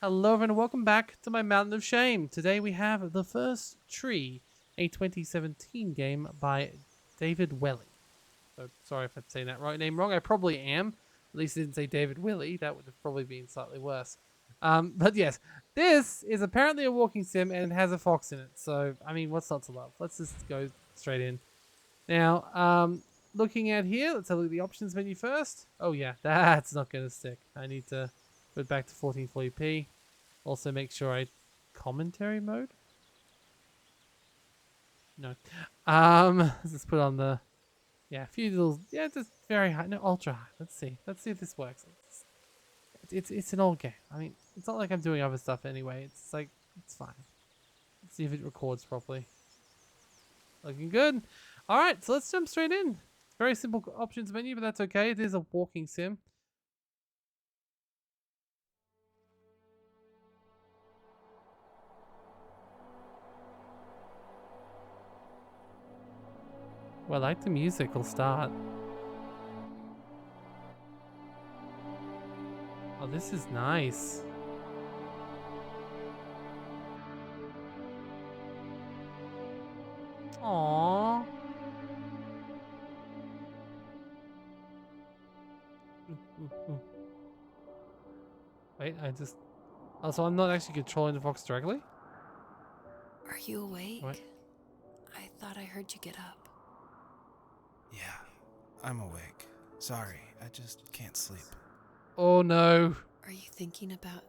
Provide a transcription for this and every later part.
Hello everyone and welcome back to my Mountain of Shame. Today we have The First Tree, a 2017 game by David Welly. So sorry if I'm saying that name wrong. I probably am. At least I didn't say David Willie. That would have probably been slightly worse. But yes, this is apparently a walking sim and it has a fox in it. So, I mean, what's not to love? Let's just go straight in. Now, looking at here, let's have a look at the options menu first. Oh yeah, that's not going to stick. I need to put it back to 1440p. Also make sure I commentary mode. No. Let's just put on the a few little just very high, no ultra high. Let's see. Let's see if this works. It's an old game. I mean, it's not like I'm doing other stuff anyway. It's like it's fine. Let's see if it records properly. Looking good. All right, so let's jump straight in. Very simple options menu, but that's okay. It is a walking sim. Well, I like the music. Will start. Oh, this is nice. Aww. Wait, I just... Also, I'm not actually controlling the fox directly? Are you What? awake? I thought I heard you get up. Yeah, I'm awake. Sorry, I just can't sleep. Oh no. Are you thinking about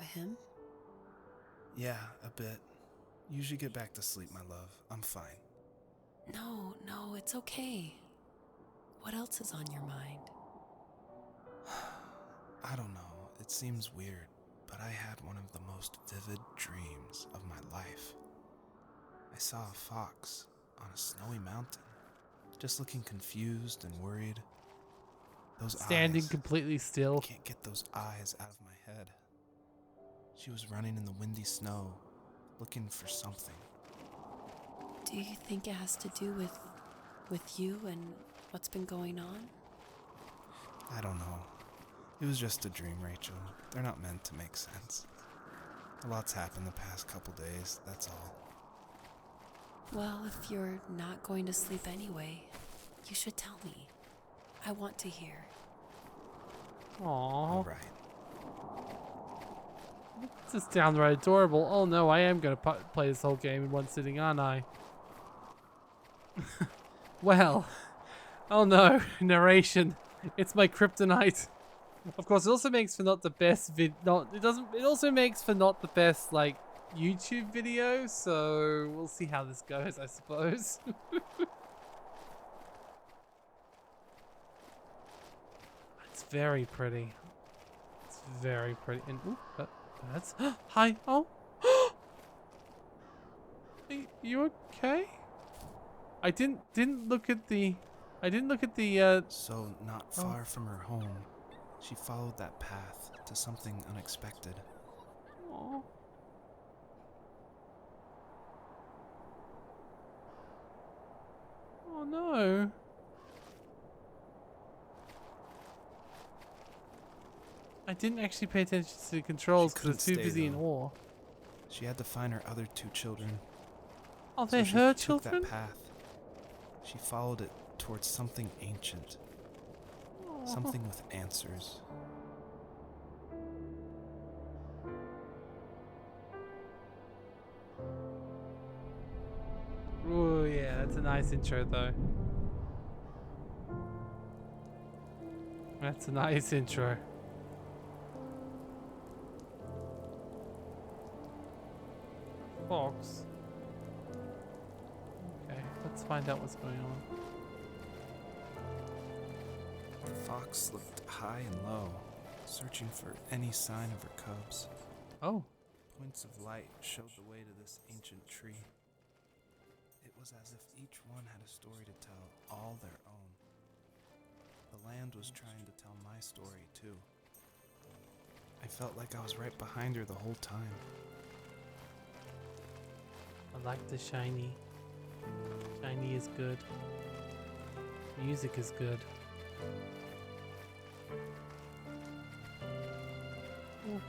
him? Yeah, a bit. You should get back to sleep, my love. I'm fine. No, it's okay. What else is on your mind? I don't know, it seems weird, but I had one of the most vivid dreams of my life. I saw a fox on a snowy mountain, just looking confused and worried. Those Standing eyes. completely I still. can't get those eyes out of my head. She was running in the windy snow, looking for something. Do you think it has to do with you and what's been going on? I don't know. It was just a dream, Rachel. They're not meant to make sense. A lot's happened the past couple days, that's all. Well, if you're not going to sleep anyway, you should tell me. I want to hear. Aww. Alright. It's just downright adorable. Oh no, I am going to play this whole game in one sitting, aren't I? Well. Oh no, narration. It's my kryptonite. Of course, it also makes for not the best it also makes for not the best, like, YouTube video, so we'll see how this goes, I suppose. It's very pretty. It's very pretty. And ooh, that's hi. Oh, you okay? I didn't look at the. I didn't look at the. So, not far from her home, she followed that path to something unexpected. Oh. Oh no. I didn't actually pay attention to the controls because I was too stay, busy in though. awe. She had to find her other two children. Are So they she her took children? that path. She followed it towards something ancient. Aw. Something with answers. Ooh, yeah, that's a nice intro though. That's a nice intro. Fox. Okay, let's find out what's going on. The fox looked high and low, searching for any sign of her cubs. Oh. Points of light showed the way to this ancient tree. It was as if each one had a story to tell, all their own. The land was trying to tell my story, too. I felt like I was right behind her the whole time. I like the shiny. Shiny is good. Music is good. Ooh.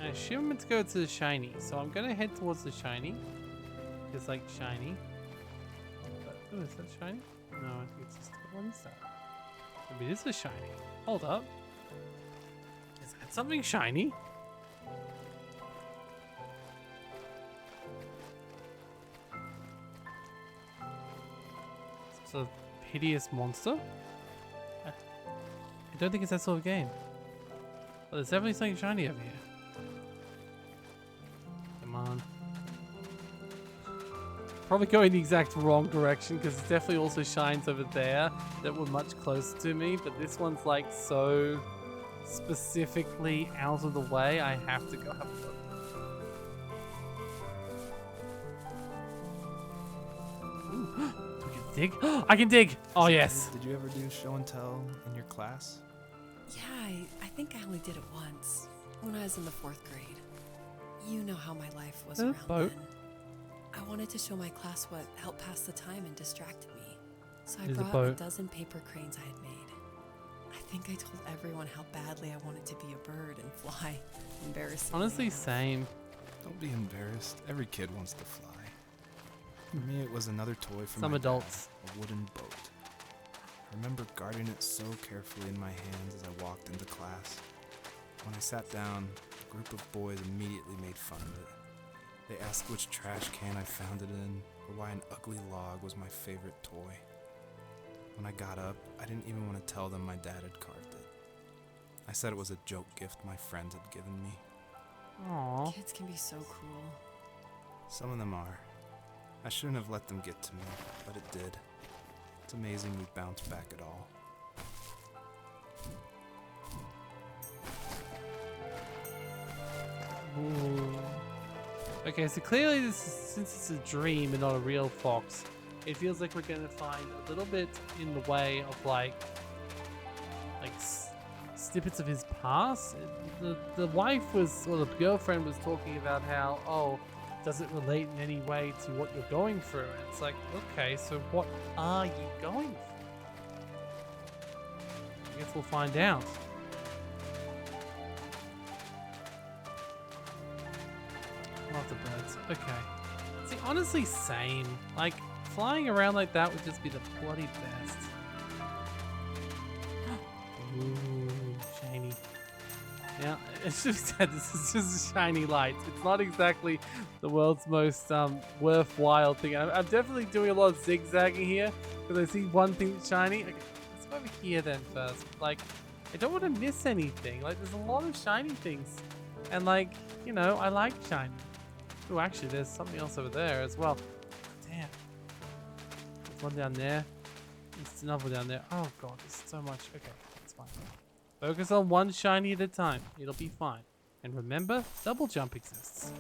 I assume I'm meant to go to the shiny, so I'm gonna head towards the shiny. It's like shiny. Oh, is that shiny? No, I think it's just, what is that? Maybe it is a shiny. Hold up. Is that something shiny? It's a hideous monster? I don't think it's that sort of game. But there's definitely something shiny over here. Come on. Probably going the exact wrong direction because it definitely also shines over there that were much closer to me, but this one's like so specifically out of the way, I have to go have a look. Ooh. Do we get to dig? I can dig! Oh yes! Did you ever do show and tell in your class? Yeah, I think I only did it once when I was in the 4th grade. You know how my life was There's a around boat. then. I wanted to show my class what helped pass the time and distracted me. So I There's a brought boat. a dozen paper cranes I had made. I think I told everyone how badly I wanted to be a bird and fly. Embarrassing. Honestly, same. Don't be embarrassed. Every kid wants to fly. For me, it was another toy from Some my adults. dad, a wooden boat. I remember guarding it so carefully in my hands as I walked into class. When I sat down, a group of boys immediately made fun of it. They asked which trash can I found it in, or why an ugly log was my favorite toy. When I got up, I didn't even want to tell them my dad had carved it. I said it was a joke gift my friends had given me. Aww. Kids can be so cruel. Some of them are. I shouldn't have let them get to me, but it did. It's amazing we bounced back at all. Ooh. Okay, so clearly this is, since it's a dream and not a real fox, it feels like we're gonna find a little bit in the way of like snippets of his past. The wife was, or the girlfriend was talking about how, oh, does it relate in any way to what you're going through? And it's like, okay, so what are you going through? I guess we'll find out. Love the birds. Okay. See, honestly, same. Like, flying around like that would just be the bloody best. Ooh, shiny. Yeah, it's just that this is just a shiny light. It's not exactly the world's most worthwhile thing. I'm definitely doing a lot of zigzagging here because I see one thing that's shiny. Okay, let's go over here then first. Like, I don't want to miss anything. Like, there's a lot of shiny things. And like, you know, I like shiny. Oh, actually, there's something else over there as well. Damn. There's one down there. There's another down there. Oh god, there's so much. Okay, it's fine. Focus on one shiny at a time. It'll be fine. And remember, double jump exists.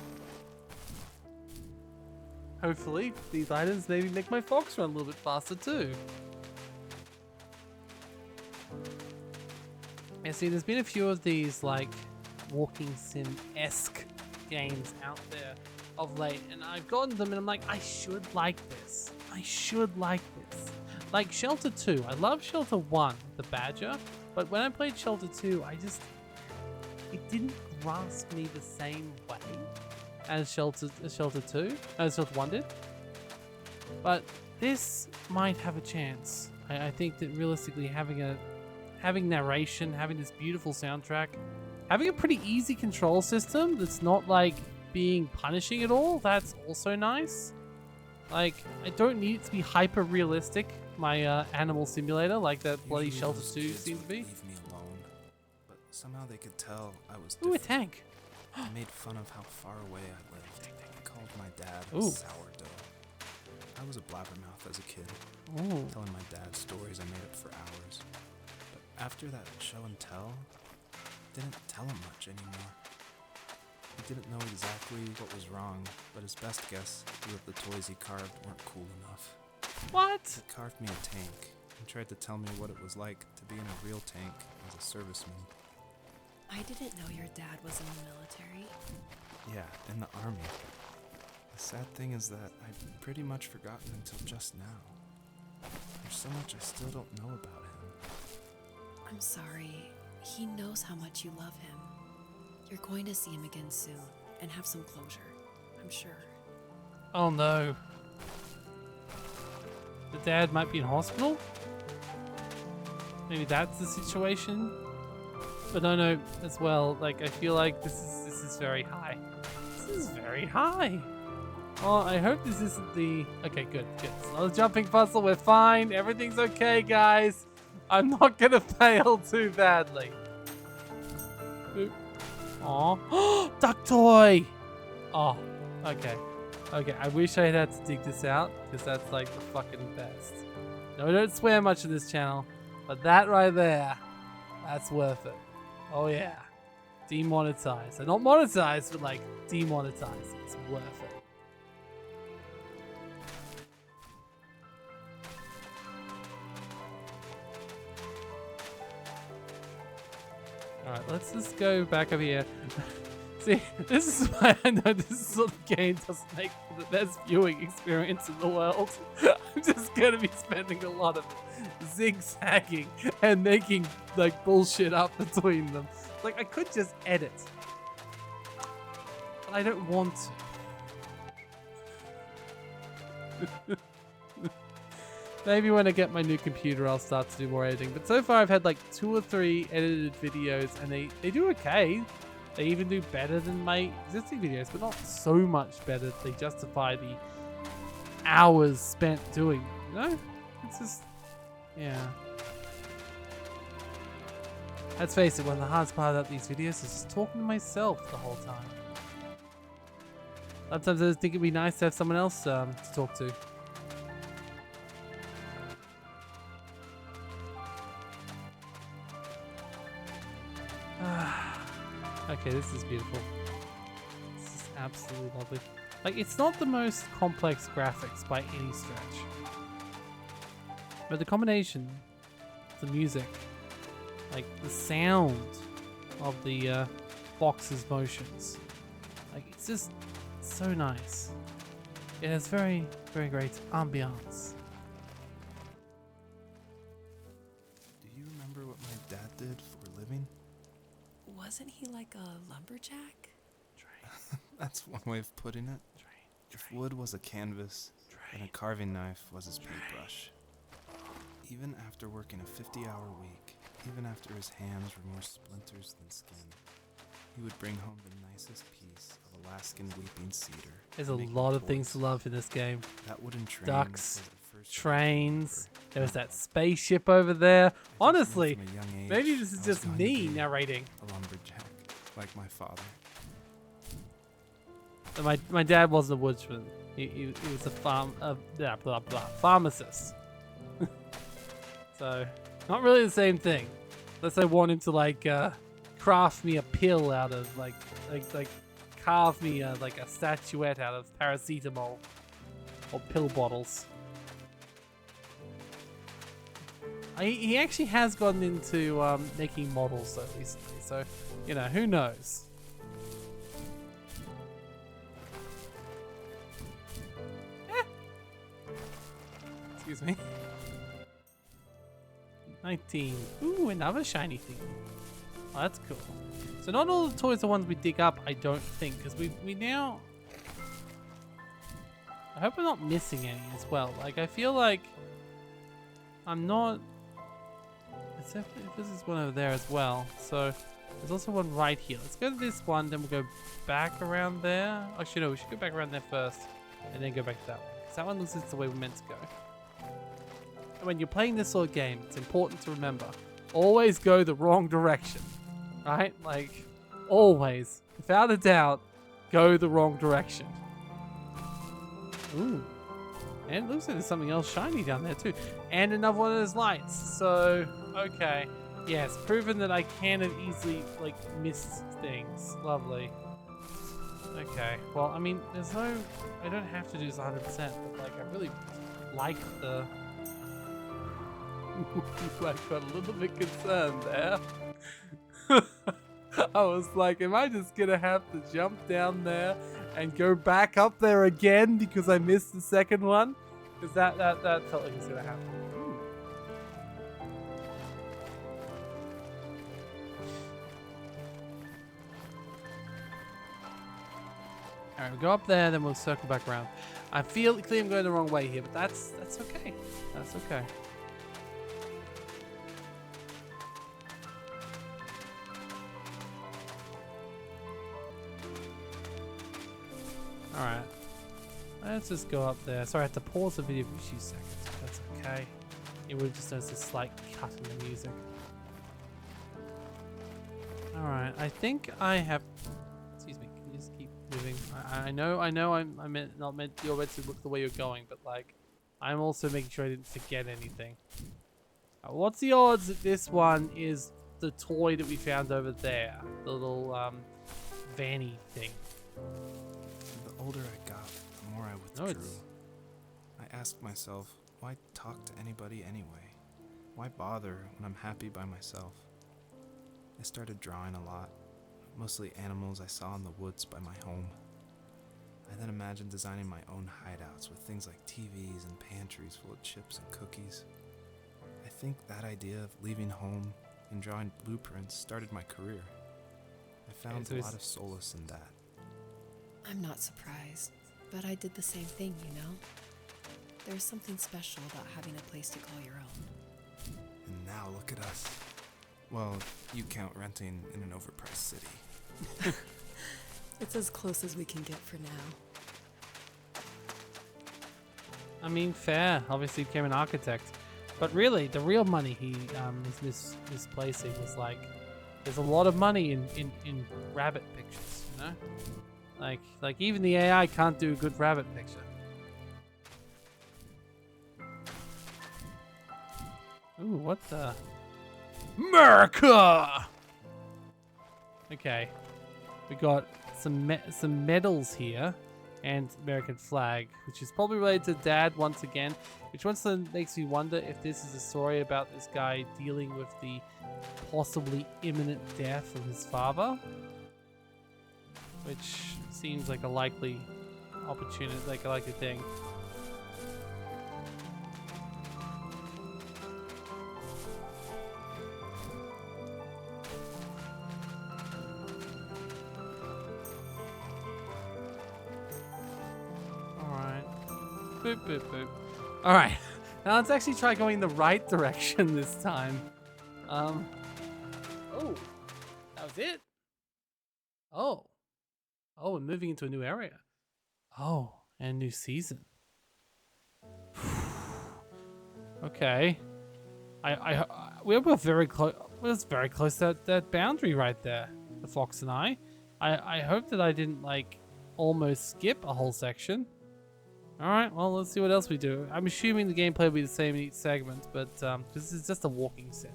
Hopefully, these items maybe make my fox run a little bit faster too. Yeah, see, there's been a few of these like walking sim-esque games out there of late, and I've gotten them and I'm like, I should like this. I should like this. Like Shelter 2. I love Shelter 1, the Badger, but when I played Shelter 2, it didn't grasp me the same way as Shelter 2, as Shelter 1 did. But this might have a chance. I think that realistically having narration, having this beautiful soundtrack, having a pretty easy control system that's not like being punishing at all, that's also nice. Like, I don't need it to be hyper realistic, my animal simulator, like that bloody Usually Shelter those 2 kids seems to would be. Leave me alone, but somehow they could tell I was Ooh, a different. tank. I made fun of how far away I lived. I called my dad Ooh. sourdough. I was a blabbermouth as a kid, Ooh. telling my dad stories I made up for hours. But after that show and tell, I didn't tell him much anymore. He didn't know exactly what was wrong, but his best guess was that the toys he carved weren't cool enough. What? He carved me a tank and tried to tell me what it was like to be in a real tank as a serviceman. I didn't know your dad was in the military. Yeah, in the army. The sad thing is that I'd pretty much forgotten until just now. There's so much I still don't know about him. I'm sorry. He knows how much you love him. You're going to see him again soon and have some closure, I'm sure. Oh no. The dad might be in hospital? Maybe that's the situation? But no, no, as well, like, I feel like this is very high. This is very high. Oh, I hope this isn't the... Okay, good, good. It's not a jumping puzzle, we're fine. Everything's okay, guys. I'm not gonna fail too badly. Aw. Duck toy! Oh, okay. Okay, I wish I had to dig this out, because that's like the fucking best. No, we don't swear much in this channel, but that right there, that's worth it. Oh yeah. Demonetized. So not monetized, but like demonetized. It's worth it. Alright, let's just go back over here. See, this is why I know this sort of game doesn't make the best viewing experience in the world. I'm just gonna be spending a lot of it zigzagging and making like bullshit up between them. Like I could just edit, but I don't want to. Maybe when I get my new computer, I'll start to do more editing. But so far, I've had like 2 or 3 edited videos, and they do okay. They even do better than my existing videos, but not so much better. They justify the hours spent doing. You know, it's just, yeah. Let's face it, one of the hardest part about these videos is just talking to myself the whole time. Sometimes I just think it'd be nice to have someone else to talk to. Okay, this is beautiful. This is absolutely lovely. Like, it's not the most complex graphics by any stretch. But the combination, the music, like the sound of the box's motions, like it's just so nice. It has very, very great ambiance. Do you remember what my dad did for a living? Wasn't he like a lumberjack? That's one way of putting it. If wood was a canvas, and a carving knife was his paintbrush. Even after working a 50-hour week, even after his hands were more splinters than skin, he would bring home the nicest piece of Alaskan weeping cedar. There's a and make lot me of things toys. to love in this game. That wooden train Ducks, was the first trains. ever. There was that spaceship over there. I just knew Honestly, from a young age maybe this I is was just going to me be narrating. a lumberjack, like my father. My dad wasn't a woodsman. He was a pharmacist. So, not really the same thing. Unless I want him to like craft me a pill out of like carve me like a statuette out of paracetamol or pill bottles. He actually has gotten into making models though recently, so you know, who knows. Excuse me. 19. Ooh, another shiny thing. Oh, that's cool. So not all the toys are ones we dig up, I don't think, because we now... I hope we're not missing any as well. Like, I feel like I'm not... Except if this is one over there as well. So there's also one right here. Let's go to this one, then we'll go back around there. Actually, no, we should go back around there first, and then go back to that one. Because that one looks like the way we're meant to go. And when you're playing this sort of game, it's important to remember, always go the wrong direction, right? Like, always, without a doubt, go the wrong direction. Ooh. And it looks like there's something else shiny down there too. And another one of those lights. So, okay. Yes, proven that I can have easily, like, missed things. Lovely. Okay. Well, I mean, there's no... I don't have to do this 100%, but, like, I really like the... I got a little bit concerned there. I was like, am I just gonna have to jump down there and go back up there again because I missed the second one? Because that felt like it was gonna happen. Alright, we'll go up there, then we'll circle back around. I feel clearly I'm going the wrong way here, but that's okay. That's okay. Alright. Let's just go up there. Sorry, I had to pause the video for a few seconds, but that's okay. You would have just noticed a slight cut in the music. Alright, I think I have... Excuse me, can you just keep moving? I know I'm not meant you're meant to look the way you're going, but like, I'm also making sure I didn't forget anything. What's the odds that this one is the toy that we found over there? The little Vanny thing. The older I got, the more I withdrew. it's- I asked myself, why talk to anybody anyway? Why bother when I'm happy by myself? I started drawing a lot, mostly animals I saw in the woods by my home. I then imagined designing my own hideouts with things like TVs and pantries full of chips and cookies. I think that idea of leaving home and drawing blueprints started my career. I found so a it's- lot of solace in that. I'm not surprised, but I did the same thing, you know? There's something special about having a place to call your own. And now look at us. Well, you count renting in an overpriced city. It's as close as we can get for now. I mean, fair. Obviously, he became an architect. But really, the real money he is misplacing is like, there's a lot of money in rabbit pictures, you know? Like even the AI can't do a good rabbit picture. Ooh, what the? America! Okay. We got some medals here. And American flag, which is probably related to Dad once again, which once again makes me wonder if this is a story about this guy dealing with the possibly imminent death of his father, which seems like a likely opportunity, like a likely thing. Boop, boop, boop. All right, now let's actually try going the right direction this time. Oh, that was it. Oh, we're moving into a new area. Oh, and a new season. Okay, we were very close. We was very close to that boundary right there. The fox and I. I hope that I didn't like almost skip a whole section. Alright, well, let's see what else we do. I'm assuming the gameplay will be the same in each segment, but because this is just a walking sim.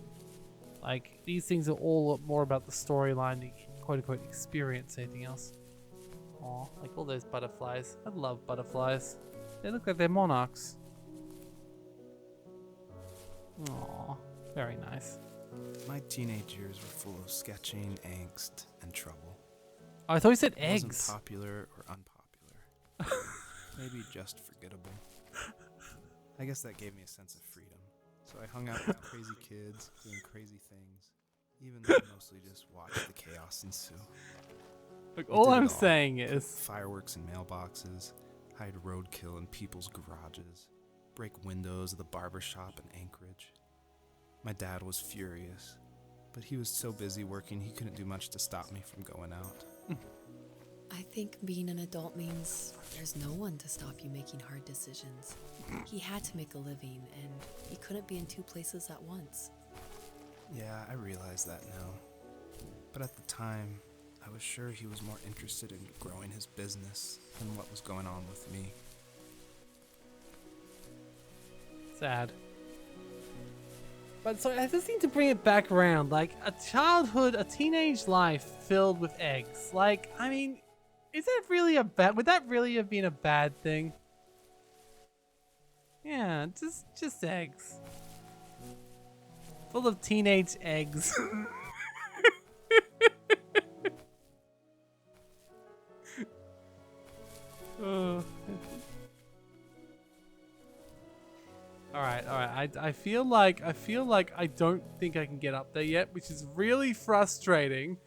Like, these things are all more about the storyline, the quote-unquote experience, anything else. Aw, like all those butterflies. I love butterflies. They look like they're monarchs. Aw, very nice. My teenage years were full of sketching, angst, and trouble. Oh, I thought you said I wasn't eggs. popular or unpopular. Maybe just forgettable. I guess that gave me a sense of freedom. So I hung out with crazy kids, doing crazy things, even though I mostly just watched the chaos ensue. Look, We all did it I'm all. saying is... Fireworks in mailboxes, hide roadkill in people's garages, break windows of the barber shop in Anchorage. My dad was furious, but he was so busy working he couldn't do much to stop me from going out. I think being an adult means there's no one to stop you making hard decisions. He had to make a living, and he couldn't be in two places at once. Yeah, I realize that now. But at the time, I was sure he was more interested in growing his business than what was going on with me. Sad. But so I just need to bring it back around. Like, a childhood, a teenage life filled with eggs. Like, I mean, is that really a bad... Would that really have been a bad thing? Yeah, just eggs. Full of teenage eggs. Oh. All right. I feel like I don't think I can get up there yet, which is really frustrating.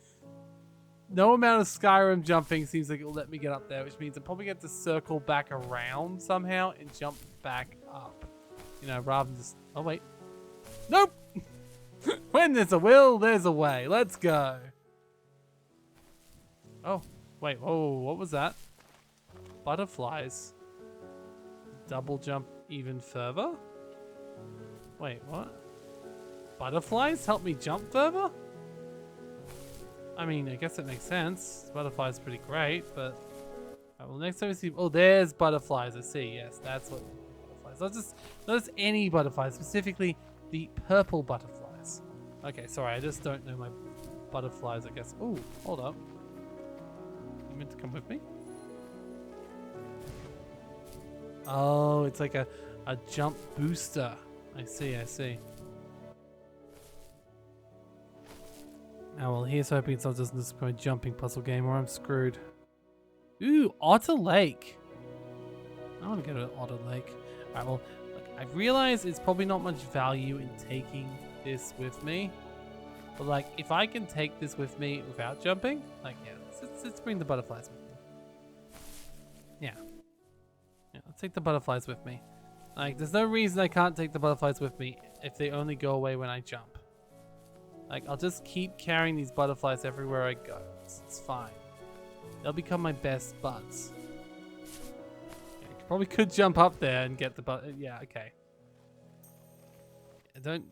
no amount of Skyrim jumping seems like it'll let me get up there, which means I probably get to circle back around somehow and jump back up. You know, rather than just... Oh, wait. Nope! When there's a will, there's a way. Let's go. Oh, wait. Whoa, what was that? Butterflies. Double jump even further? Wait, what? Butterflies help me jump further? I mean, I guess it makes sense. Butterflies pretty great, but... Alright, well, next time we see... Oh, there's butterflies. I see. Yes, that's what... Butterflies. Not just any butterflies. Specifically, the purple butterflies. Okay, sorry. I just don't know my butterflies, I guess. Oh, hold up. You meant to come with me? Oh, it's like a jump booster. I see, I see. Oh, well, here's hoping it's not just this kind of jumping puzzle game or I'm screwed. Ooh, Otter Lake. I want to go to Otter Lake. Alright, well, look, I realize it's probably not much value in taking this with me. But, like, if I can take this with me without jumping, like, yeah, let's bring the butterflies with me. Yeah. Yeah, let's take the butterflies with me. Like, there's no reason I can't take the butterflies with me if they only go away when I jump. Like, I'll just keep carrying these butterflies everywhere I go. It's fine. They'll become my best buds. Okay, I probably could jump up there and get the yeah, okay. I don't...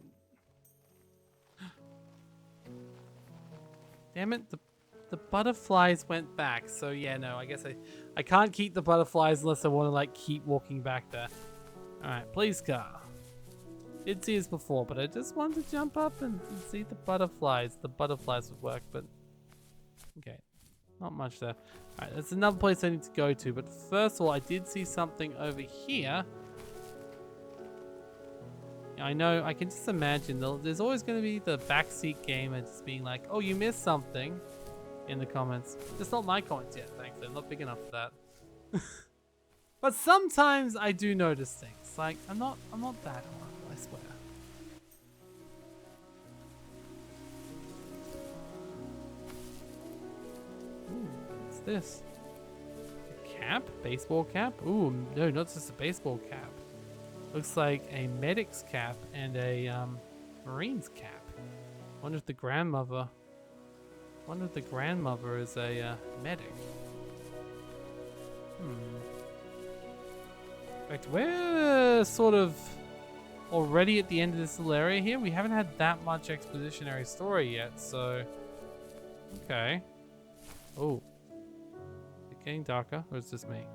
Damn it, the butterflies went back. So yeah, no, I guess I can't keep the butterflies unless I want to, like, keep walking back there. Alright, please car. Did see this before, but I just wanted to jump up and see the butterflies. The butterflies would work, but... Okay, not much there. Alright, there's another place I need to go to, but first of all, I did see something over here. I know, I can just imagine, there's always going to be the backseat gamer just being like, oh, you missed something in the comments. Just not my comments yet, thankfully. I'm not big enough for that. But sometimes I do notice things. Like, I'm not that horrible, I swear. Ooh, what's this? A cap? Baseball cap? Ooh, no, not just a baseball cap. Looks like a medic's cap and a marine's cap. Wonder if the grandmother is a medic. In fact, we're sort of already at the end of this little area here. We haven't had that much expositionary story yet, so... Okay. Oh. Is it getting darker, or is this me?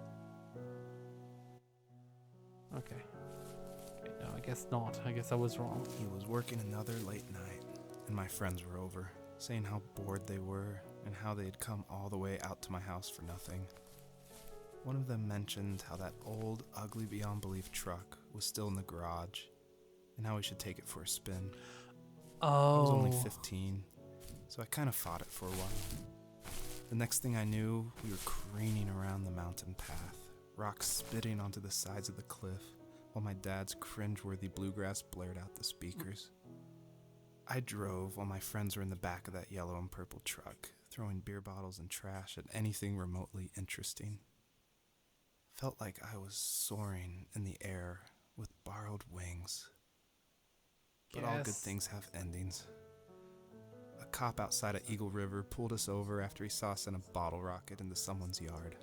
Okay. Okay, no, I guess not. I guess I was wrong. He was working another late night, and my friends were over, saying how bored they were, and how they had come all the way out to my house for nothing. One of them mentioned how that old, ugly beyond belief truck was still in the garage, and how we should take it for a spin. Oh. I was only 15, so I kind of fought it for a while. The next thing I knew, we were craning around the mountain path, rocks spitting onto the sides of the cliff, while my dad's cringeworthy bluegrass blared out the speakers. I drove while my friends were in the back of that yellow and purple truck, throwing beer bottles and trash at anything remotely interesting. Felt like I was soaring in the air with borrowed wings. But all good things have endings. A cop outside of Eagle River pulled us over after he saw us send a bottle rocket into someone's yard.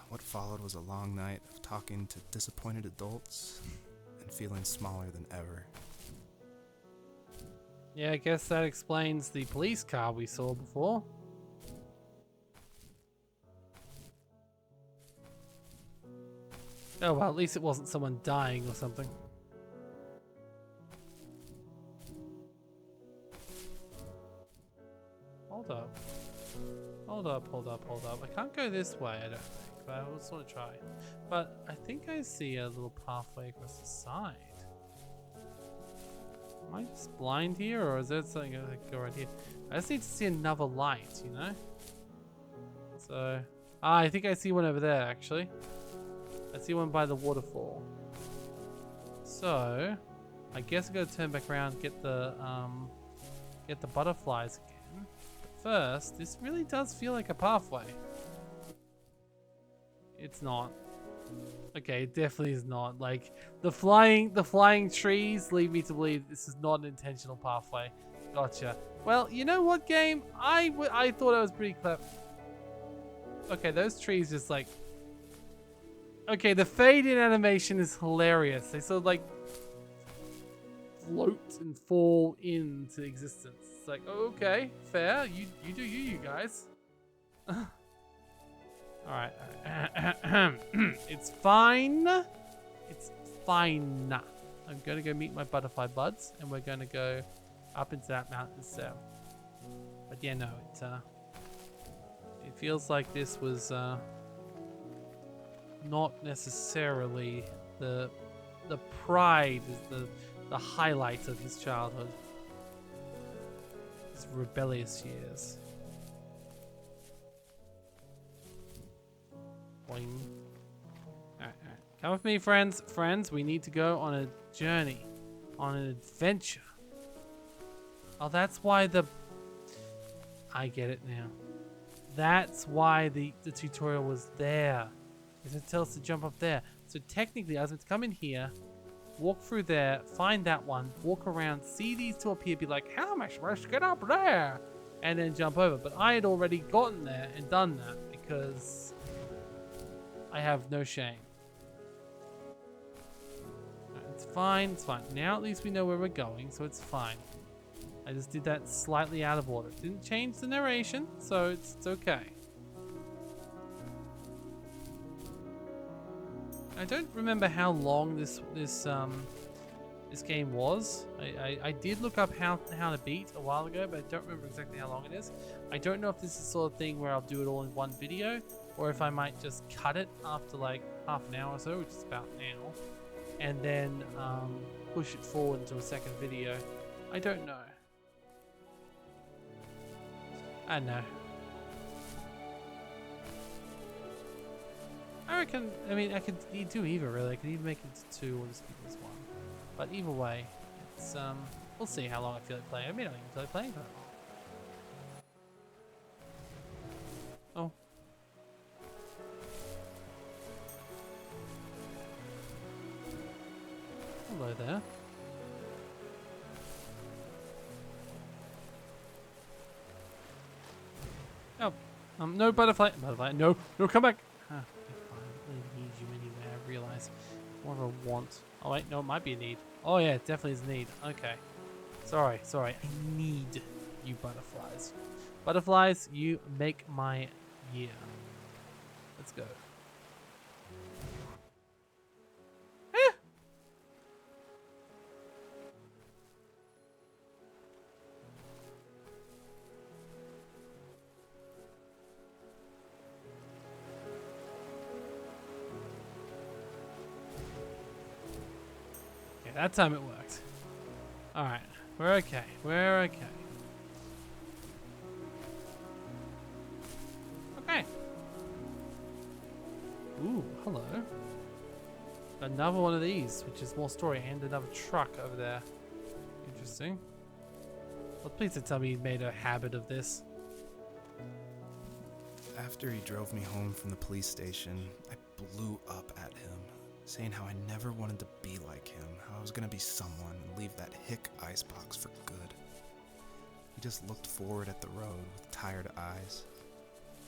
What followed was a long night of talking to disappointed adults and feeling smaller than ever. Yeah, I guess that explains the police car we saw before. Oh, well, at least it wasn't someone dying or something. Hold up. Hold up, hold up, hold up. I can't go this way, I don't think, but I just want to try. But I think I see a little pathway across the side. Am I just blind here, or is there something I can go right here? I just need to see another light, you know? So... I think I see one over there, actually. I see one by the waterfall. So, I guess I gotta turn back around, get the butterflies again. But first, this really does feel like a pathway. It's not. Okay, it definitely is not. Like the flying trees lead me to believe this is not an intentional pathway. Gotcha. Well, you know what, game? I thought I was pretty clever. Okay, those trees just like. Okay, the fade in animation is hilarious. They sort of like float and fall into existence. It's like, okay, fair. You do you guys. All right. It's fine. It's fine. I'm gonna go meet my butterfly buds, and we're gonna go up into that mountain south. But yeah, no, it feels like this was not necessarily the pride is the highlight of his childhood. His rebellious years. Boing. Alright. Come with me, friends. Friends, we need to go on a journey. On an adventure. Oh, that's why I get it now. That's why the tutorial was there. Because it tells us to jump up there. So technically, I was meant to come in here, walk through there, find that one, walk around, see these two up here, be like, how am I supposed to get up there? And then jump over. But I had already gotten there and done that because I have no shame. It's fine, it's fine. Now at least we know where we're going, so it's fine. I just did that slightly out of order. Didn't change the narration, so it's okay. I don't remember how long this game was. I did look up how to beat a while ago, but I don't remember exactly how long it is. I don't know if this is the sort of thing where I'll do it all in one video, or if I might just cut it after like half an hour or so, which is about now, and then push it forward into a second video. I don't know. I don't know. I could do either really. I could either make it into 2 or just keep it as 1. But either way, it's we'll see how long I feel like playing. I don't even feel like playing for that long. Oh. Hello there. Oh, no butterfly. No, come back. Ah, I really need you anyway. I realize. More of a want. Oh wait, no, it might be a need. Oh yeah, it definitely is a need. Okay. Sorry. I need you butterflies. Butterflies, you make my year. Let's go. That time it worked. Alright, we're okay. Okay. Ooh, hello. Another one of these, which is more story, and another truck over there. Interesting. Well, please don't tell me he made a habit of this. After he drove me home from the police station, I blew up at him, saying how I never wanted to be like him, how I was gonna be someone and leave that hick icebox for good. He just looked forward at the road with tired eyes.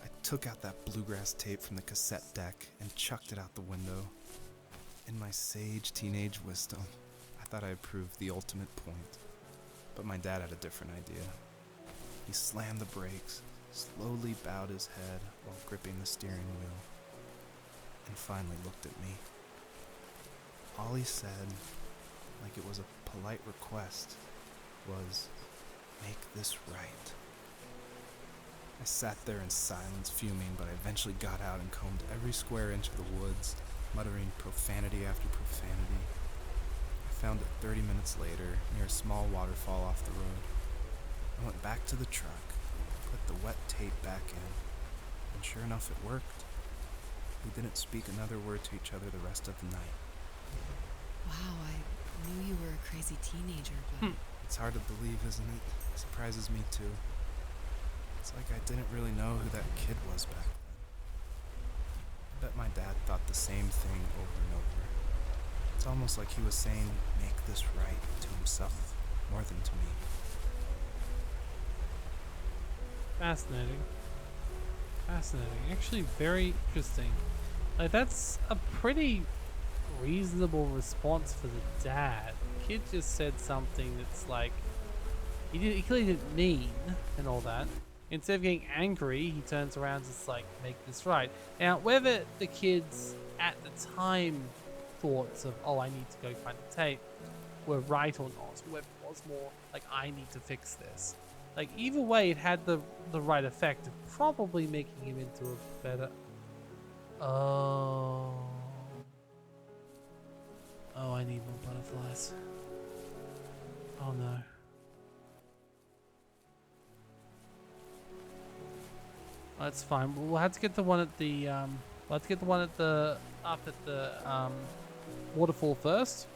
I took out that bluegrass tape from the cassette deck and chucked it out the window. In my sage teenage wisdom, I thought I had proved the ultimate point. But my dad had a different idea. He slammed the brakes, slowly bowed his head while gripping the steering wheel, and finally looked at me. All he said, like it was a polite request, was, "Make this right." I sat there in silence, fuming, but I eventually got out and combed every square inch of the woods, muttering profanity after profanity. I found it 30 minutes later, near a small waterfall off the road. I went back to the truck, put the wet tape back in, and sure enough it worked. We didn't speak another word to each other the rest of the night. Wow, I knew you were a crazy teenager, but It's hard to believe, isn't it? It surprises me too. It's like I didn't really know who that kid was back then. I bet my dad thought the same thing over and over. It's almost like he was saying, make this right to himself, more than to me. Fascinating. Fascinating. Actually, very interesting. Like, that's a pretty reasonable response for the dad. The kid just said something that's like, he clearly didn't mean and all that. Instead of getting angry, he turns around and just like, make this right. Now, whether the kids at the time thoughts of, oh, I need to go find the tape, were right or not, whether it was more like, I need to fix this. Like, either way, it had the right effect of probably making him into a better... Oh, I need more butterflies. Oh no. That's fine. We'll have to get the one at the we'll have to get the one at the up at the waterfall first,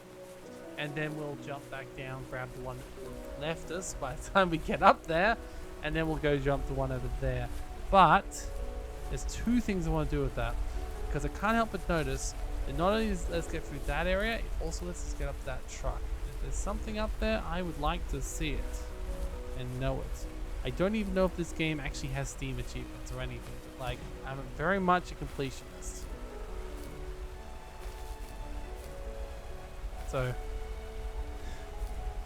and then we'll jump back down, grab the one that left us by the time we get up there, and then we'll go jump the one over there. But there's two things I want to do with that, because I can't help but notice that not only does let's get through that area, it also lets us get up that truck. If there's something up there, I would like to see it and know it. I don't even know if this game actually has Steam achievements or anything, but like, I'm very much a completionist. So,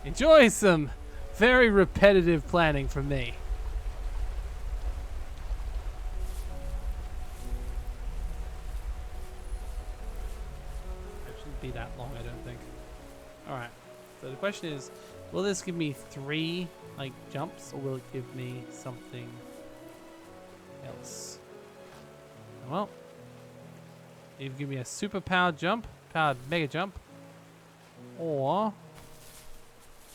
enjoy some very repetitive planning from me. It shouldn't be that long, I don't think. Alright, so the question is, will this give me 3 like jumps, or will it give me something else? Well, either give me a super powered jump, powered mega jump, or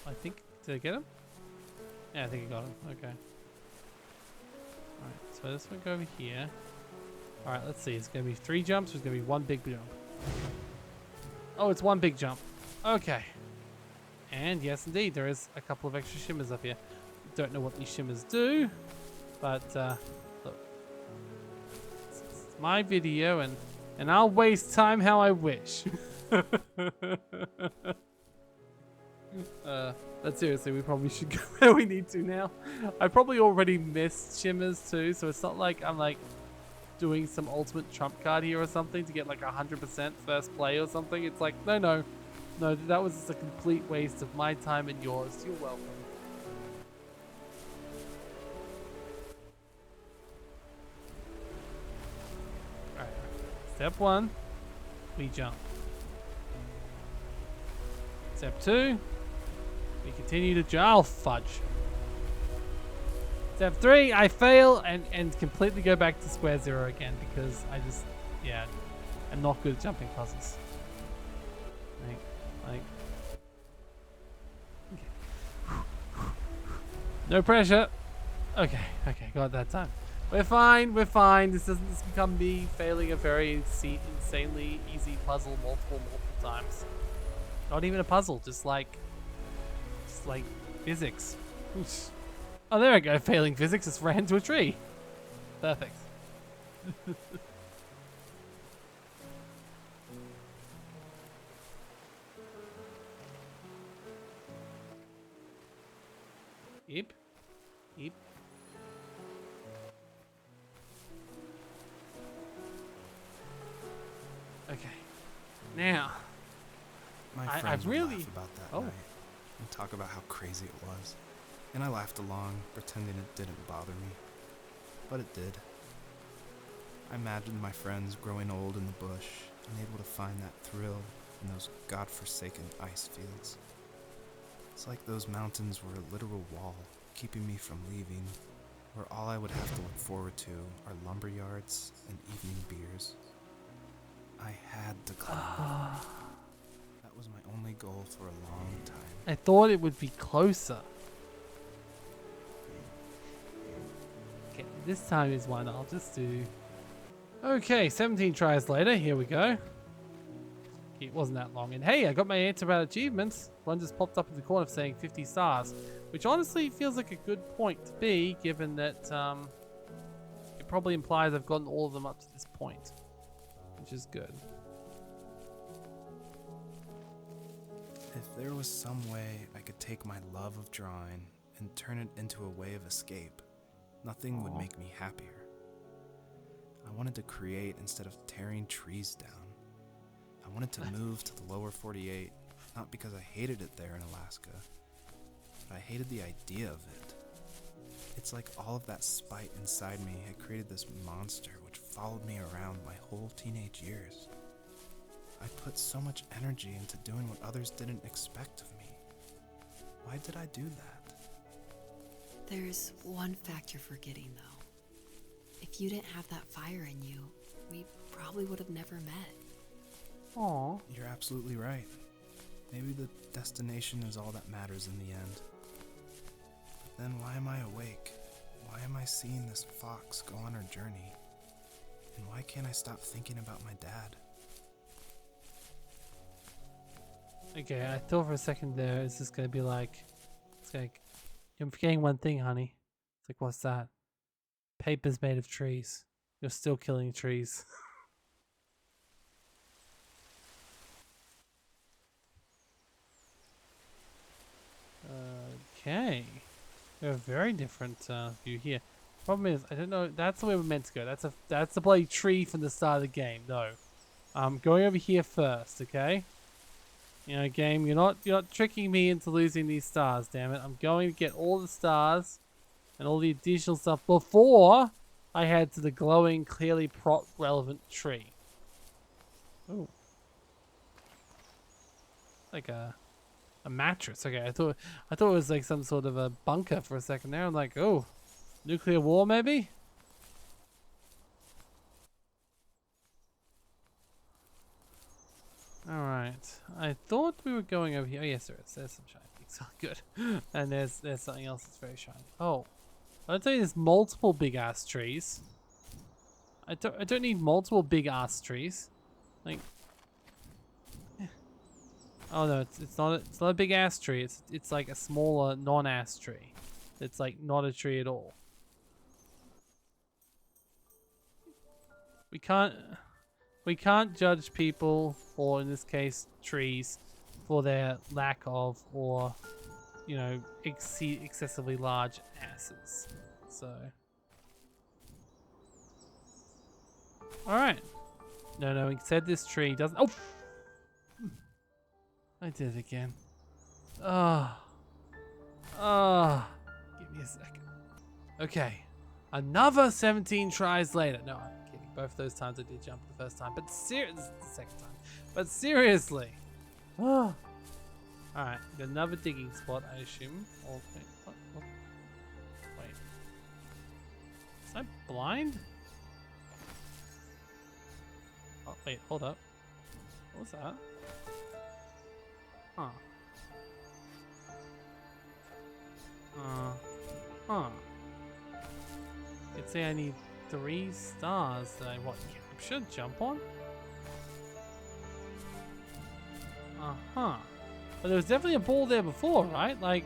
I think, did I get him? Yeah, I think I got him. Okay. Alright, so this one go over here. Alright, let's see. It's gonna be 3 jumps, or it's gonna be 1 big jump. Oh, it's 1 big jump. Okay. And yes, indeed, there is a couple of extra shimmers up here. Don't know what these shimmers do, but look, it's my video, and I'll waste time how I wish. But seriously, we probably should go where we need to now. I probably already missed shimmers too, so it's not like I'm like doing some ultimate trump card here or something to get like 100% first play or something. It's like, no, that was just a complete waste of my time and yours. You're welcome. Alright. Step 1, we jump. Step 2, we continue to jump. Oh, fudge. Step 3, I fail and completely go back to square 0 again because I just, yeah, I'm not good at jumping puzzles. Like, okay. No pressure. Okay, got that time. We're fine. This doesn't become me failing a very insanely easy puzzle multiple times. Not even a puzzle, just like physics. Oh, there I go. Failing physics, just ran into a tree. Perfect. Yep. Okay. Now, My friends would laugh about that night and talk about how crazy it was. And I laughed along, pretending it didn't bother me. But it did. I imagined my friends growing old in the bush and able to find that thrill in those godforsaken ice fields. It's like those mountains were a literal wall, keeping me from leaving, where all I would have to look forward to are lumber yards and evening beers. I had to climb. That was my only goal for a long time. I thought it would be closer. Okay, this time is one I'll just do. Okay, 17 tries later, here we go. It wasn't that long. And hey, I got my answer about achievements. One just popped up in the corner saying 50 stars, which honestly feels like a good point to be, given that it probably implies I've gotten all of them up to this point, which is good. If there was some way I could take my love of drawing and turn it into a way of escape, nothing would make me happier. I wanted to create instead of tearing trees down. I wanted to move to the lower 48, not because I hated it there in Alaska, but I hated the idea of it. It's like all of that spite inside me had created this monster which followed me around my whole teenage years. I put so much energy into doing what others didn't expect of me. Why did I do that? There's one fact you're forgetting, though. If you didn't have that fire in you, we probably would have never met. Aw. You're absolutely right. Maybe the destination is all that matters in the end. But then why am I awake? Why am I seeing this fox go on her journey? And why can't I stop thinking about my dad? Okay, I thought for a second there, is this gonna be like, it's like, you're forgetting one thing, honey. It's like, what's that? Paper's made of trees. You're still killing trees. Okay. We have a very different view here. Problem is, I don't know, that's the way we're meant to go. That's the bloody tree from the start of the game. No. I'm going over here first, okay? You know, game, you're not tricking me into losing these stars, damn it. I'm going to get all the stars and all the additional stuff before I head to the glowing, clearly prop relevant tree. Ooh. Like a mattress. Okay, I thought it was like some sort of a bunker for a second there. I'm like, oh, nuclear war maybe? Alright. I thought we were going over here. Oh yes, there is. There's some shiny things. Oh, good. And there's something else that's very shiny. Oh. I'll tell you, there's multiple big ass trees. I don't need multiple big ass trees. Like, oh no, it's not a big ass tree. It's like a smaller non-ass tree. It's like not a tree at all. We can't judge people, or in this case trees, for their lack of, or you know, excessively large asses. So alright. No, he said this tree doesn't. Oh, I did it again. Give me a second. Okay, another 17 tries later. No, I'm kidding. Both those times I did jump the first time, but this is the second time. But seriously. All right, got another digging spot, I assume. Oh, wait, what? Wait. Is I blind? Oh, wait, hold up. What was that? Huh. Huh. It'd say I need 3 stars that I should jump on? Uh-huh. But there was definitely a ball there before, right? Like...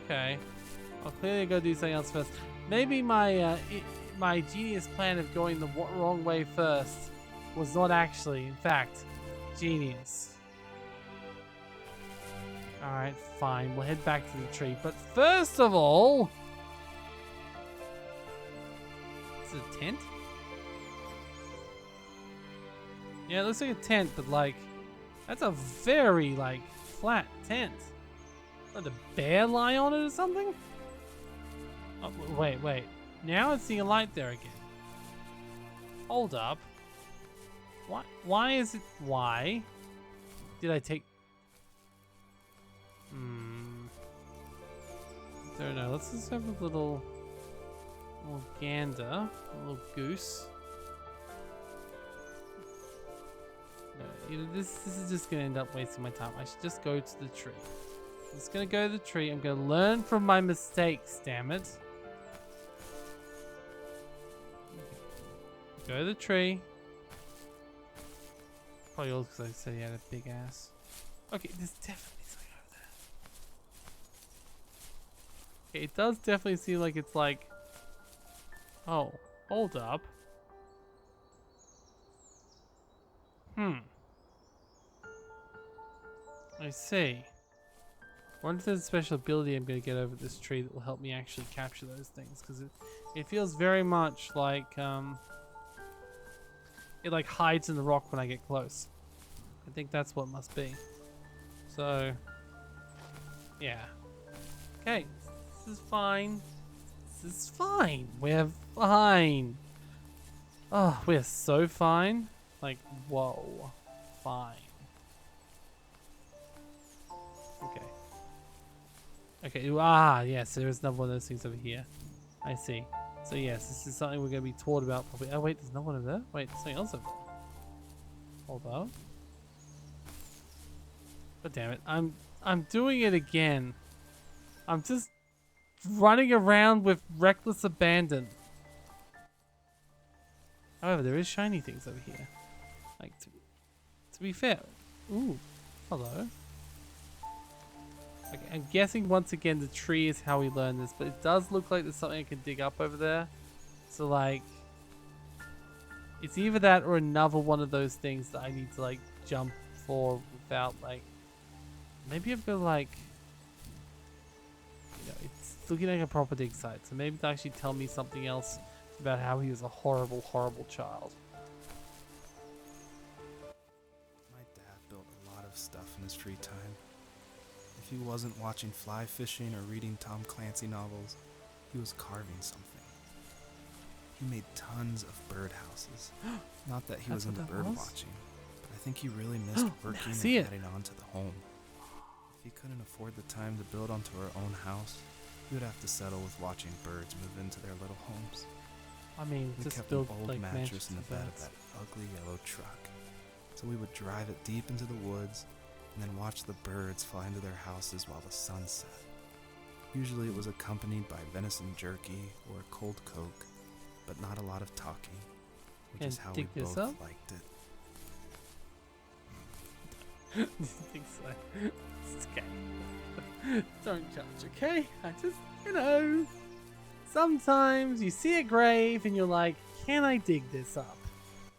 Okay. I'll clearly go do something else first. Maybe my my genius plan of going the wrong way first was not actually, in fact, genius. Alright, fine. We'll head back to the tree. But first of all... Is it a tent? Yeah, it looks like a tent, but like... That's a very, like, flat tent. Did a bear lie on it or something? Oh, wait. Now it's seeing a light there again. Hold up. Why is it... Why did I take... Don't know. Let's just have a little gander. A little goose. No, this is just going to end up wasting my time. I should just go to the tree. I'm just going to go to the tree. I'm going to learn from my mistakes, damn it. Go to the tree. Probably all because I said he had a big ass. Okay, there's definitely something over there. Okay, it does definitely seem like it's like... Oh, hold up. I see. I wonder if there's a special ability I'm going to get over this tree that will help me actually capture those things. Because it feels very much like... it like hides in the rock when I get close. I think that's what it must be. So... yeah. Okay, this is fine. This is fine. We're fine. Oh, we're so fine. Like, whoa. Fine. Okay. Okay, yes, there is another one of those things over here. I see. So yes, this is something we're going to be taught about probably. Oh wait, there's another one over there? Wait, there's something else over there. Hold up. God damn it, I'm doing it again. I'm just running around with reckless abandon. However, there is shiny things over here. Like, to be fair. Ooh, hello. Okay, I'm guessing once again the tree is how we learn this, but it does look like there's something I can dig up over there. So like, it's either that or another one of those things that I need to like jump for without like, maybe I've got like, you know, it's looking like a proper dig site. So maybe it'll actually tell me something else about how he was a horrible, horrible child. My dad built a lot of stuff in his free time. If he wasn't watching fly fishing or reading Tom Clancy novels, he was carving something. He made tons of birdhouses. Not that he was into bird watching, but I think he really missed working and adding on to the home. If he couldn't afford the time to build onto our own house, he would have to settle with watching birds move into their little homes. I mean, We just kept build an old like mattress in the bed of beds. that ugly yellow truck. So we would drive it deep into the woods and then watch the birds fly into their houses while the sun set. Usually it was accompanied by venison jerky or a cold Coke, but not a lot of talking, which is how we both liked it. Do you think so? It's okay. Don't judge, okay? I just, you know, sometimes you see a grave and you're like, can I dig this up?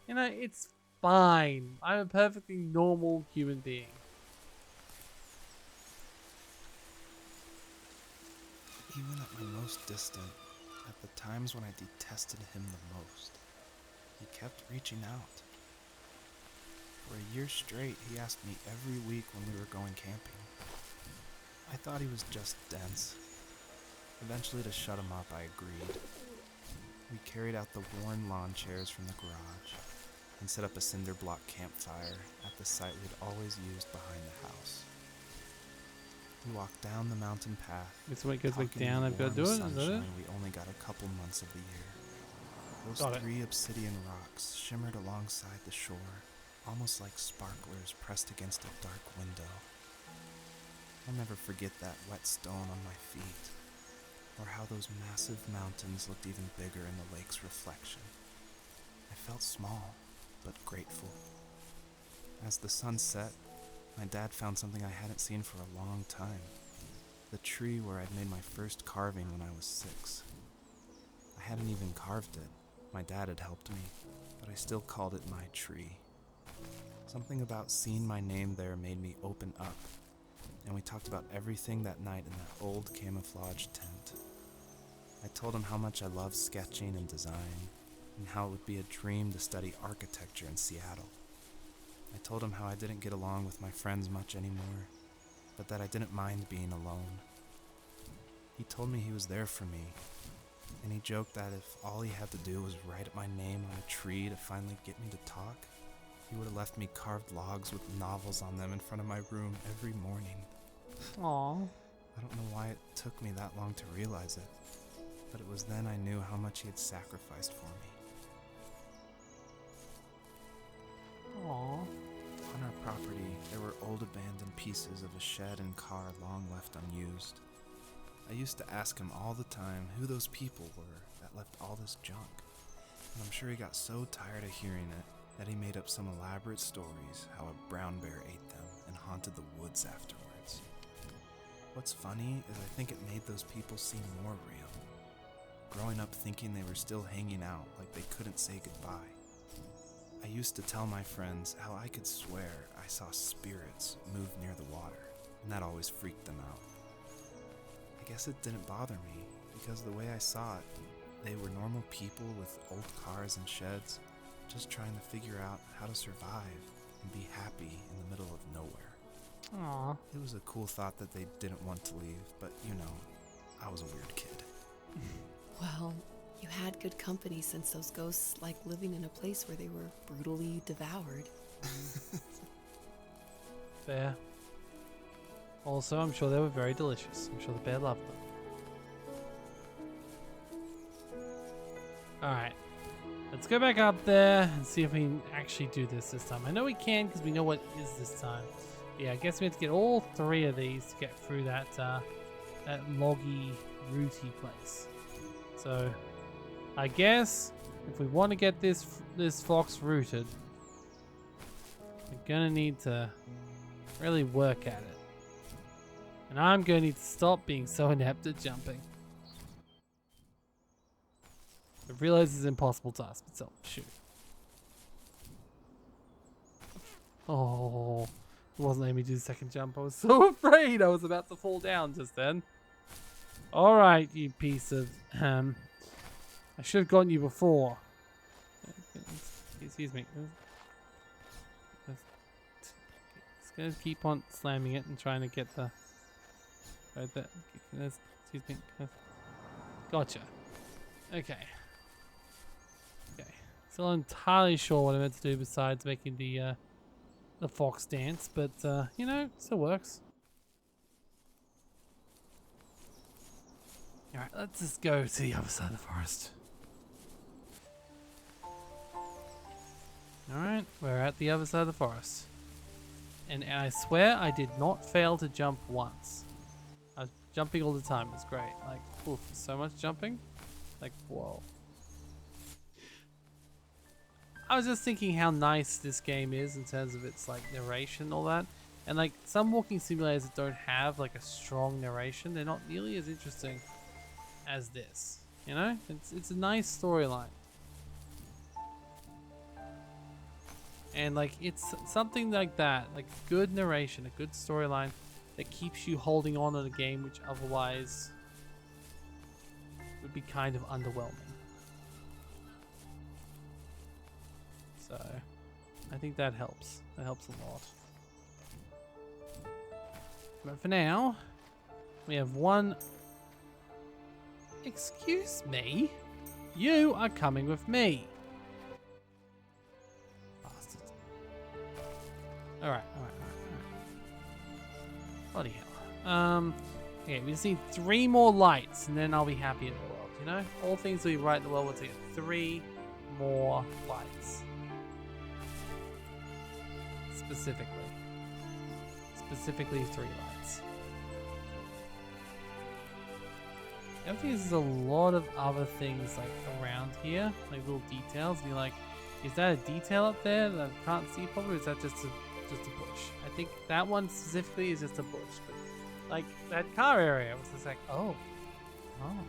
You know, it's fine. I'm a perfectly normal human being. Even at my most distant, at the times when I detested him the most, he kept reaching out. For a year straight, he asked me every week when we were going camping. I thought he was just dense. Eventually, to shut him up, I agreed. We carried out the worn lawn chairs from the garage and set up a cinder block campfire at the site we'd always used behind the house. We walked down the mountain path. It's when it goes back talking in down, the I've got to do warm it. Is that it? sunshine we only got a couple months of the year. Those Got it. 3 obsidian rocks shimmered alongside the shore, almost like sparklers pressed against a dark window. I'll never forget that wet stone on my feet, or how those massive mountains looked even bigger in the lake's reflection. I felt small, but grateful. As the sun set, my dad found something I hadn't seen for a long time. The tree where I'd made my first carving when I was 6. I hadn't even carved it. My dad had helped me, but I still called it my tree. Something about seeing my name there made me open up, and we talked about everything that night in that old camouflage tent. I told him how much I loved sketching and design, and how it would be a dream to study architecture in Seattle. I told him how I didn't get along with my friends much anymore, but that I didn't mind being alone. He told me he was there for me, and he joked that if all he had to do was write my name on a tree to finally get me to talk, he would have left me carved logs with novels on them in front of my room every morning. Aw. I don't know why it took me that long to realize it, but it was then I knew how much he had sacrificed for me. Aw. On our property, there were old abandoned pieces of a shed and car long left unused. I used to ask him all the time who those people were that left all this junk, and I'm sure he got so tired of hearing it that he made up some elaborate stories how a brown bear ate them and haunted the woods afterwards. What's funny is I think it made those people seem more real. Growing up thinking they were still hanging out like they couldn't say goodbye. I used to tell my friends how I could swear I saw spirits move near the water, and that always freaked them out. I guess it didn't bother me, because the way I saw it, they were normal people with old cars and sheds, just trying to figure out how to survive and be happy in the middle of nowhere. Aw. It was a cool thought that they didn't want to leave, but you know, I was a weird kid. Well, you had good company since those ghosts like living in a place where they were brutally devoured. Fair. Also, I'm sure they were very delicious. I'm sure the bear loved them. Alright. Let's go back up there and see if we can actually do this time. I know we can because we know what it is this time. Yeah, I guess we have to get all 3 of these to get through that loggy, rooty place. So, I guess if we want to get this fox rooted, we're gonna need to really work at it. And I'm gonna need to stop being so inept at jumping. I realize it's an impossible task, but still, shoot. Oh, it wasn't letting me do the second jump. I was so afraid I was about to fall down just then. Alright, you piece of ham. I should have gotten you before. Excuse me. Just gonna keep on slamming it and trying to get the... Right there. Excuse me. Gotcha. Okay. Okay. Still not entirely sure what I meant to do besides making the fox dance, but you know, it still works. Alright, let's just go to the other side of the forest. Alright, we're at the other side of the forest. And I swear I did not fail to jump once. I was jumping all the time, it was great. Like, oof, so much jumping. Like, whoa. I was just thinking how nice this game is in terms of its like narration and all that. And like some walking simulators that don't have like a strong narration, they're not nearly as interesting as this. You know? It's a nice storyline. And like it's something like that, like good narration, a good storyline that keeps you holding on to the game, which otherwise would be kind of underwhelming. So I think that helps. That helps a lot. But for now, we have one. Excuse me? You are coming with me. Bastard. Alright. Bloody hell. Okay, we just need 3 more lights and then I'll be happy in the world, you know? All things will be right in the world once we get 3 more lights. Specifically 3 lights. The other thing is there's a lot of other things like around here, like little details, and you're like, is that a detail up there that I can't see properly, or is that just a bush? I think that one specifically is just a bush, but like that car area was just like, oh. Alright,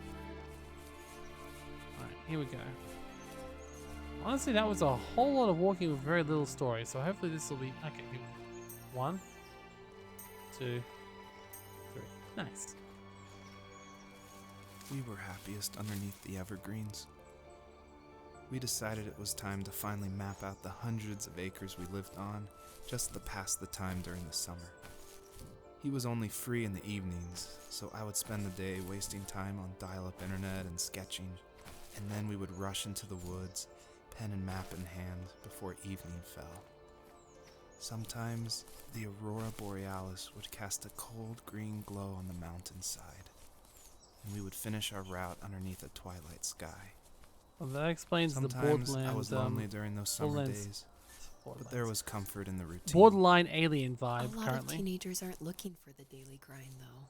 here we go. Honestly, that was a whole lot of walking with very little story, so hopefully this will be... Okay, here we go. 1, 2, 3. Nice. We were happiest underneath the evergreens. We decided it was time to finally map out the hundreds of acres we lived on, just to pass the time during the summer. He was only free in the evenings, so I would spend the day wasting time on dial-up internet and sketching, and then we would rush into the woods, pen and map in hand, before evening fell. Sometimes, the aurora borealis would cast a cold green glow on the mountainside, and we would finish our route underneath a twilight sky. Well, that explains Sometimes the Borderlands. I was lonely during those summer days, but there was comfort in the routine. Borderline alien vibe A lot currently. of teenagers aren't looking for the daily grind, though.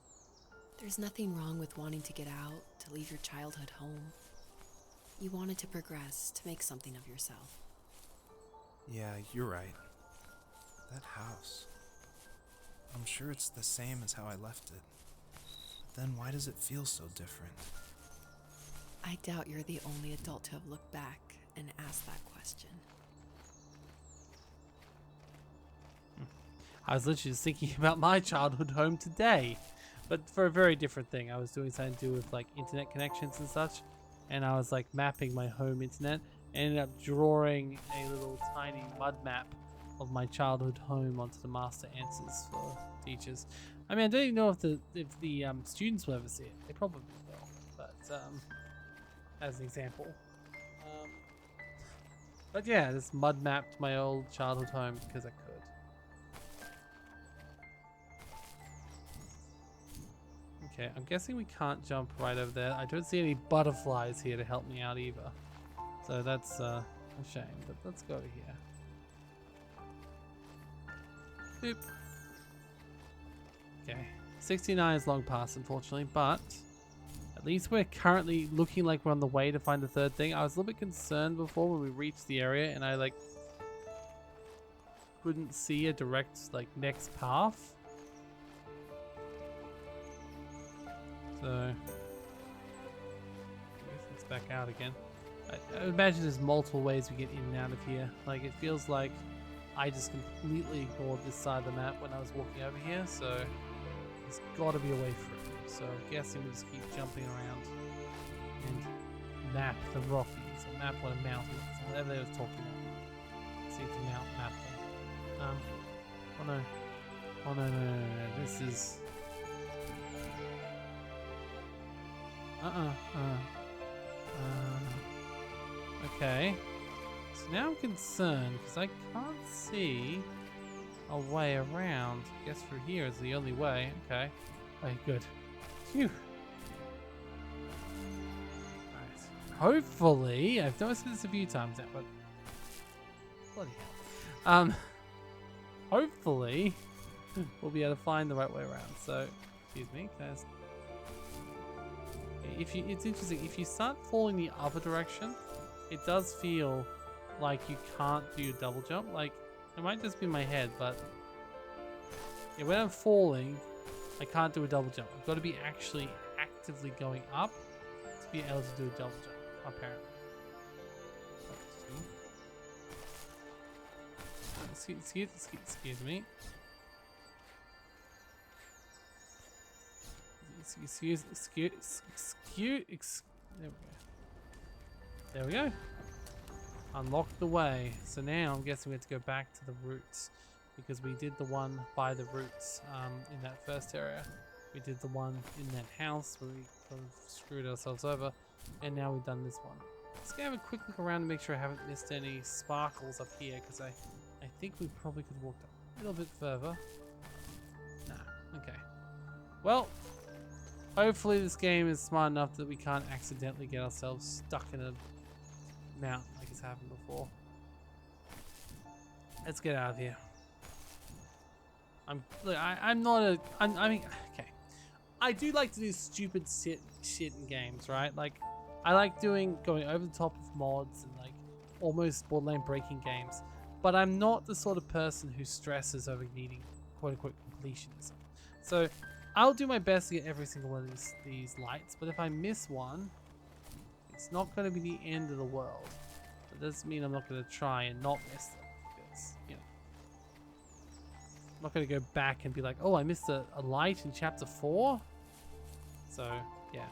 There's nothing wrong with wanting to get out, to leave your childhood home. You wanted to progress, to make something of yourself. Yeah, you're right. That house. I'm sure it's the same as how I left it. Then why does it feel so different? I doubt you're the only adult to have looked back and asked that question. I was literally just thinking about my childhood home today, but for a very different thing. I was doing something to do with like internet connections and such, and I was like mapping my home internet. Ended up drawing a little tiny mud map of my childhood home onto the master answers for teachers. I mean, I don't even know if the students will ever see it. They probably will, but as an example. But yeah, just mud mapped my old childhood home because I could. Okay, I'm guessing we can't jump right over there. I don't see any butterflies here to help me out either. So that's a shame, but let's go over here. Boop. Okay, 69 is long past, unfortunately, but at least we're currently looking like we're on the way to find the third thing. I was a little bit concerned before when we reached the area and I like couldn't see a direct like next path. So I guess it's back out again. I imagine there's multiple ways we get in and out of here. Like it feels like I just completely ignored this side of the map when I was walking over here, so there's got to be a way through. So I'm guessing we just keep jumping around and map the Rockies, or map what a mountain is, or whatever they was talking about. See if the map them. Oh no. Oh no, no. This is... Okay. So now I'm concerned because I can't see a way around. I guess through here is the only way. Okay. Okay, good. Phew. Right. Hopefully, I've noticed this a few times now, but bloody hell. Hopefully, we'll be able to find the right way around. So, excuse me, can I just... it's interesting, if you start falling the other direction, it does feel like you can't do a double jump. Like, it might just be my head, but yeah, when I'm falling, I can't do a double jump. I've got to be actually actively going up to be able to do a double jump, apparently. Excuse me. There we go. Unlock the way. So now I'm guessing we have to go back to the roots because we did the one by the roots in that first area. We did the one in that house where we kind of screwed ourselves over, and now we've done this one. Let's go have a quick look around to make sure I haven't missed any sparkles up here because I think we probably could walk a little bit further. Nah, okay. Well, hopefully this game is smart enough that we can't accidentally get ourselves stuck in a mountain like it's happened before. Let's get out of here. I mean, okay. I do like to do stupid shit in games, right? Like, I like going over the top of mods and like almost borderline breaking games. But I'm not the sort of person who stresses over needing quote-unquote completionism. So I'll do my best to get every single one of these lights, but if I miss one, it's not going to be the end of the world. That doesn't mean I'm not going to try and not miss them, because, you know, I'm not going to go back and be like, oh, I missed a light in chapter 4? So, yeah.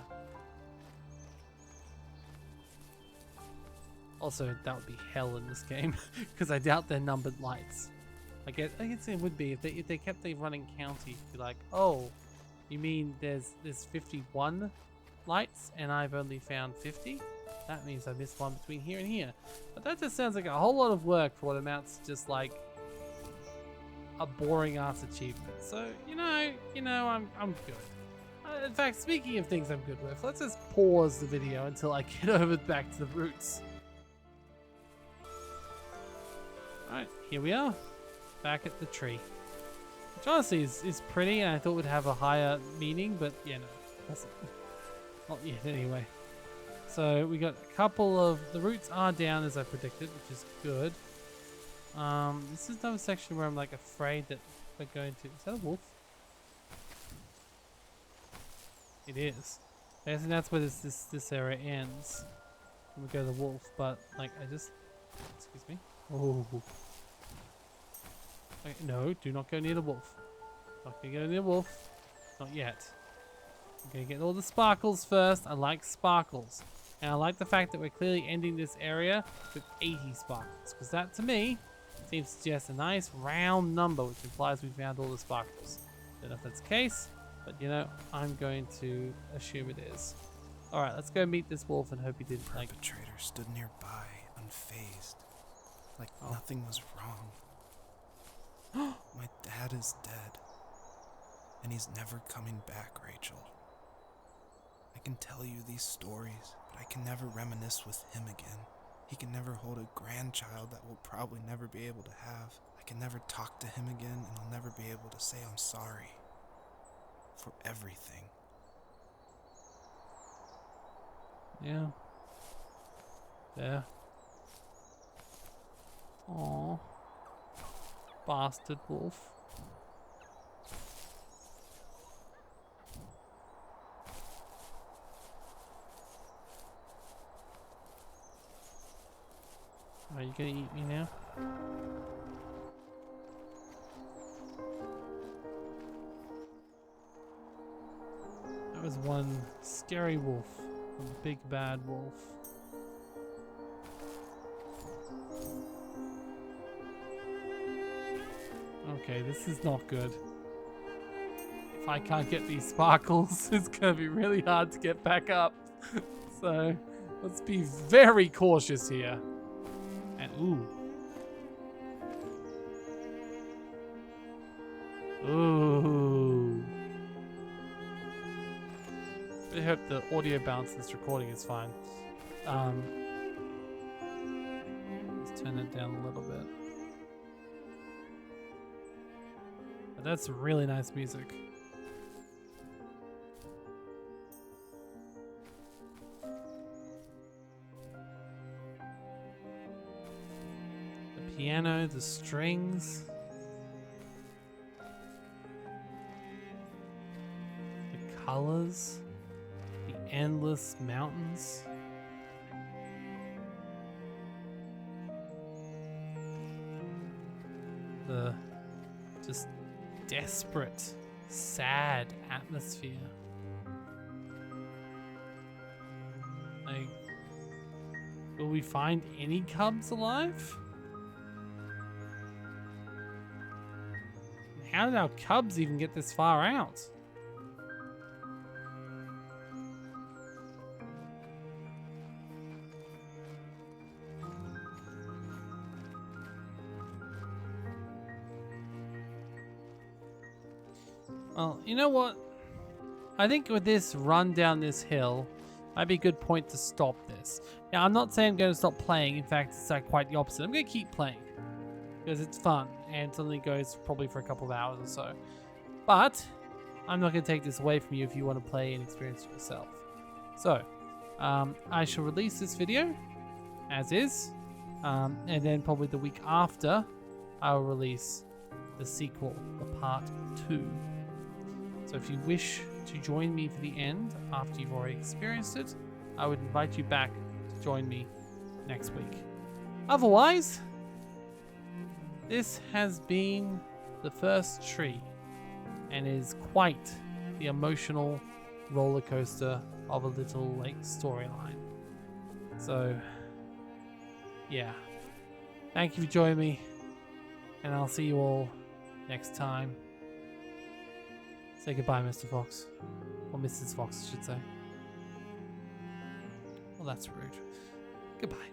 Also, that would be hell in this game, because I doubt they're numbered lights. I guess it would be if they kept the running county. Be like, oh, you mean there's 51 lights and I've only found 50? That means I missed one between here and here. But that just sounds like a whole lot of work for what amounts to just like a boring ass achievement. So you know, I'm good. In fact, speaking of things I'm good with, let's just pause the video until I get over back to the roots. Alright, here we are. Back at the tree. Which honestly is pretty, and I thought would have a higher meaning, but yeah, no, doesn't. Not yet anyway. So we got a couple of, the roots are down as I predicted, which is good. This is another section where I'm like afraid that we're going to. Is that a wolf? It is. I think that's where this area ends. We go to the wolf, but like excuse me. Oh. Okay, no, do not go near the wolf. Not gonna go near the wolf. Not yet. I'm gonna get all the sparkles first. I like sparkles. And I like the fact that we're clearly ending this area with 80 sparkles. Because that, to me, seems to suggest a nice round number, which implies we found all the sparkles. Don't know if that's the case, but you know, I'm going to assume it is. Alright, let's go meet this wolf and hope he didn't like... Perpetrator stood nearby, unfazed, like nothing was wrong. My dad is dead, and he's never coming back, Rachel. I can tell you these stories, but I can never reminisce with him again. He can never hold a grandchild that we'll probably never be able to have. I can never talk to him again, and I'll never be able to say I'm sorry for everything. Yeah. There. Aww. Bastard wolf. Are you gonna eat me now? That was one scary wolf. One big bad wolf. Okay, this is not good. If I can't get these sparkles, it's gonna be really hard to get back up. So, let's be very cautious here. And ooh. Ooh. I hope the audio bounce in this recording is fine. Let's turn it down a little bit. But that's really nice music. The piano, the strings. The colors. The endless mountains. The just desperate, sad atmosphere. Like, will we find any cubs alive? How did our cubs even get this far out? Well, you know what? I think with this run down this hill, might be a good point to stop this. Now, I'm not saying I'm going to stop playing. In fact, it's quite the opposite. I'm going to keep playing because it's fun and it only goes probably for a couple of hours or so. But I'm not going to take this away from you if you want to play and experience it yourself. So, I shall release this video as is, and then probably the week after, I'll release the sequel, the part 2. So if you wish to join me for the end after you've already experienced it, I would invite you back to join me next week. Otherwise, this has been the first tree and is quite the emotional roller coaster of a little like storyline. So yeah, thank you for joining me, and I'll see you all next time. Say goodbye, Mr. Fox. Or Mrs. Fox, I should say. Well, that's rude. Goodbye.